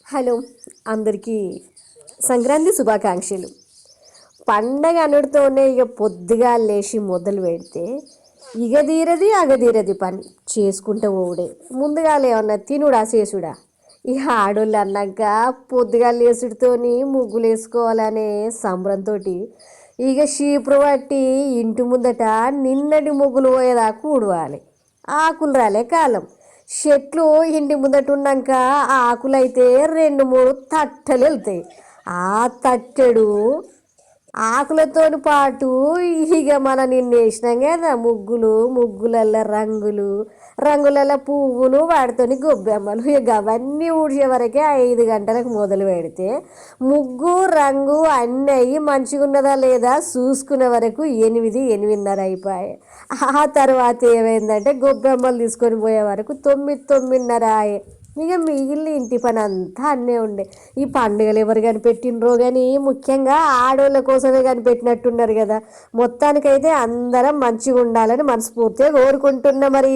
Hello, అందరికీ సంక్రాంతి శుభాకాంక్షలు. పండగ అనుడితోనే ఇక పొద్దుగా లేచి మొదలు పెడితే అగదీరది పని చేసుకుంటూ పోవుడే. ముందుగా లేవన్నా తినుడా చేసుడా. ఇక ఆడోళ్ళు అన్నాక పొద్దుగా లేచుడితోని ముగ్గులు వేసుకోవాలనే సంబరంతో ఇక చీపురు పట్టి ఇంటి ముందట నిన్నటి ముగ్గులు పోయేదాకా ఊడవాలి. ఆకులు రాలే కాలం. చెట్లు ఇంటి ముందట ఉన్నాక ఆకులైతే 2-3 తట్టలు వెళ్తాయి. ఆ తట్టెడు ఆకులతోని పాటు ఇక మనం నిన్న వేసినాం కదా ముగ్గులల్లో రంగులలో పువ్వులు వాటితోని గొబ్బెమ్మలు. ఇక అవన్నీ ఊడ్చే వరకే 5 గంటలకు మొదలు పెడితే ముగ్గు రంగు అన్నీ అయ్యి మంచిగా ఉన్నదా లేదా చూసుకునే వరకు 8-8:30 అయిపోయాయి. ఆ తర్వాత ఏమైందంటే గొబ్బెమ్మలు తీసుకొని పోయే వరకు 9-9:30 అయ్యాయి. ఇక మిగిలిన ఇంటి పని అంతా అన్నే ఉండే. ఈ పండుగలు ఎవరు కనిపెట్టినరో కానీ ముఖ్యంగా ఆడోళ్ళ కోసమే కనిపెట్టినట్టున్నారు కదా. మొత్తానికైతే అందరం మంచిగా ఉండాలని మనస్ఫూర్తిగా కోరుకుంటున్నా. మరి